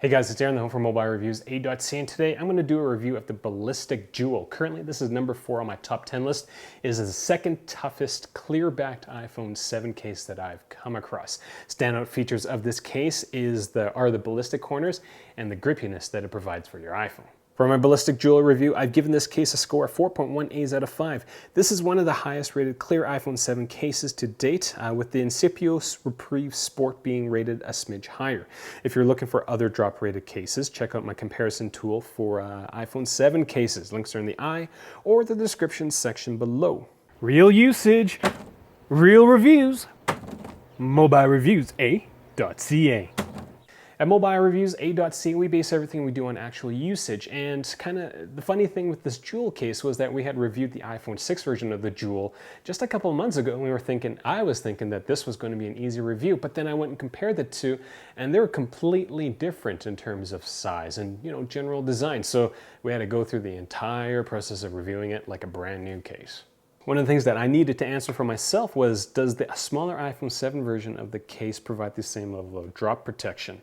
Hey guys, it's Aaron, the home for mobile reviews, A.C, and today I'm going to do a review of the Ballistic Jewel. Currently, this is number 4 on my top 10 list. It is the second toughest clear-backed iPhone 7 case that I've come across. Standout features of this case are the ballistic corners and the grippiness that it provides for your iPhone. For my Ballistic Jewel review, I've given this case a score of 4.1 A's out of 5. This is one of the highest rated clear iPhone 7 cases to date, with the Incipio Reprieve Sport being rated a smidge higher. If you're looking for other drop rated cases, check out my comparison tool for iPhone 7 cases. Links are in the eye or the description section below. Real usage, real reviews, mobile reviews, A.ca. At Mobile Reviews, A.C, we base everything we do on actual usage, and kind of the funny thing with this Jewel case was that we had reviewed the iPhone 6 version of the Jewel just a couple of months ago, and I was thinking that this was going to be an easy review, but then I went and compared the two, and they're completely different in terms of size and, general design, so we had to go through the entire process of reviewing it like a brand new case. One of the things that I needed to answer for myself was, does the smaller iPhone 7 version of the case provide the same level of drop protection?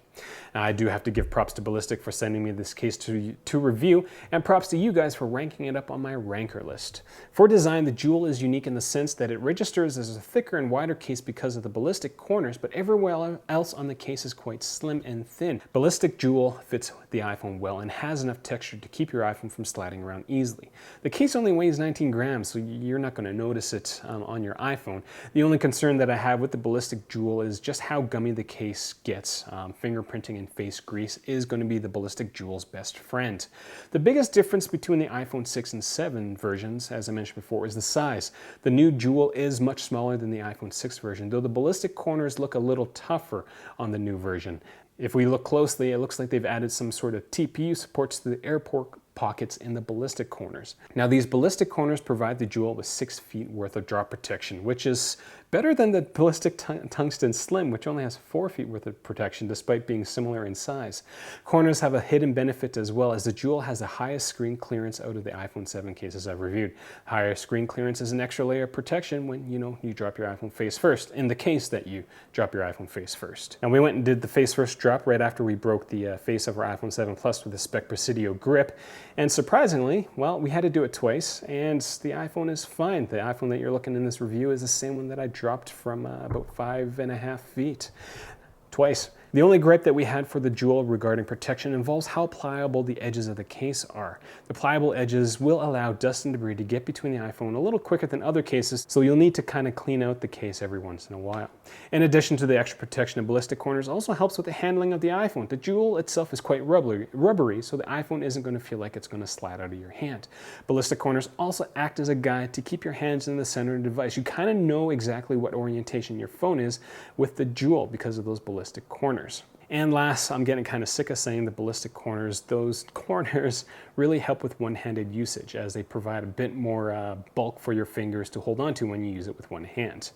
Now, I do have to give props to Ballistic for sending me this case to review, and props to you guys for ranking it up on my ranker list. For design, the Jewel is unique in the sense that it registers as a thicker and wider case because of the ballistic corners, but everywhere else on the case is quite slim and thin. Ballistic Jewel fits the iPhone well and has enough texture to keep your iPhone from sliding around easily. The case only weighs 19 grams, so you're not going to notice it on your iPhone. The only concern that I have with the Ballistic Jewel is just how gummy the case gets. Fingerprinting and face grease is going to be the Ballistic Jewel's best friend. The biggest difference between the iPhone 6 and 7 versions, as I mentioned before, is the size. The new Jewel is much smaller than the iPhone 6 version, though the ballistic corners look a little tougher on the new version. If we look closely, it looks like they've added some sort of TPU supports to the airport pockets in the ballistic corners. Now, these ballistic corners provide the Jewel with 6 feet worth of drop protection, which is better than the Ballistic Tungsten Slim, which only has 4 feet worth of protection despite being similar in size. Corners have a hidden benefit as well, as the Jewel has the highest screen clearance out of the iPhone 7 cases I've reviewed. Higher screen clearance is an extra layer of protection when you drop your iPhone face first, in the case that you drop your iPhone face first. And we went and did the face first drop right after we broke the face of our iPhone 7 Plus with the Spec Presidio grip. And surprisingly, well, we had to do it twice, and the iPhone is fine. The iPhone that you're looking in this review is the same one that I dropped from about 5.5 feet. Twice. The only gripe that we had for the Jewel regarding protection involves how pliable the edges of the case are. The pliable edges will allow dust and debris to get between the iPhone a little quicker than other cases, so you'll need to kind of clean out the case every once in a while. In addition to the extra protection of ballistic corners, also helps with the handling of the iPhone. The Jewel itself is quite rubbery, so the iPhone isn't going to feel like it's going to slide out of your hand. Ballistic corners also act as a guide to keep your hands in the center of the device. You kind of know exactly what orientation your phone is with the Jewel because of those ballistic corners. And last, I'm getting kind of sick of saying the ballistic corners. Those corners really help with one-handed usage, as they provide a bit more bulk for your fingers to hold on to when you use it with one hand.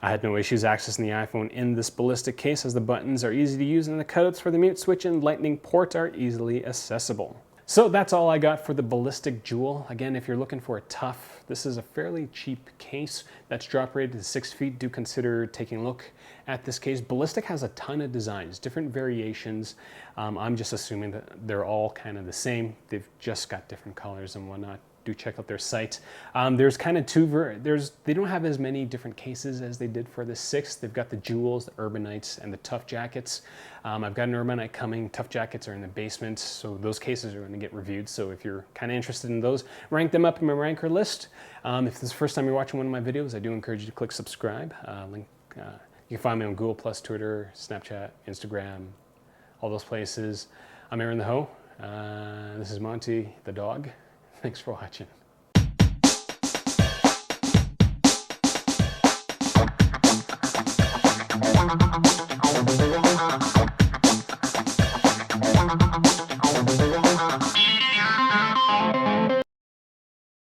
I had no issues accessing the iPhone in this ballistic case, as the buttons are easy to use and the cutouts for the mute switch and lightning port are easily accessible. So that's all I got for the Ballistic Jewel. Again, if you're looking for a tough, this is a fairly cheap case that's drop rated to 6 feet. Do consider taking a look at this case. Ballistic has a ton of designs, different variations. I'm just assuming that they're all kind of the same. They've just got different colors and whatnot. Do check out their site. There's kind of they don't have as many different cases as they did for the 6. They've got the Jewels, the Urbanites, and the Tough Jackets. I've got an Urbanite coming. Tough Jackets are in the basement, so those cases are going to get reviewed. So if you're kind of interested in those, rank them up in my ranker list. If this is the first time you're watching one of my videos, I do encourage you to click subscribe. You can find me on Google+, Twitter, Snapchat, Instagram, all those places. I'm Aaron the Ho. This is Monty the dog. Thanks for watching.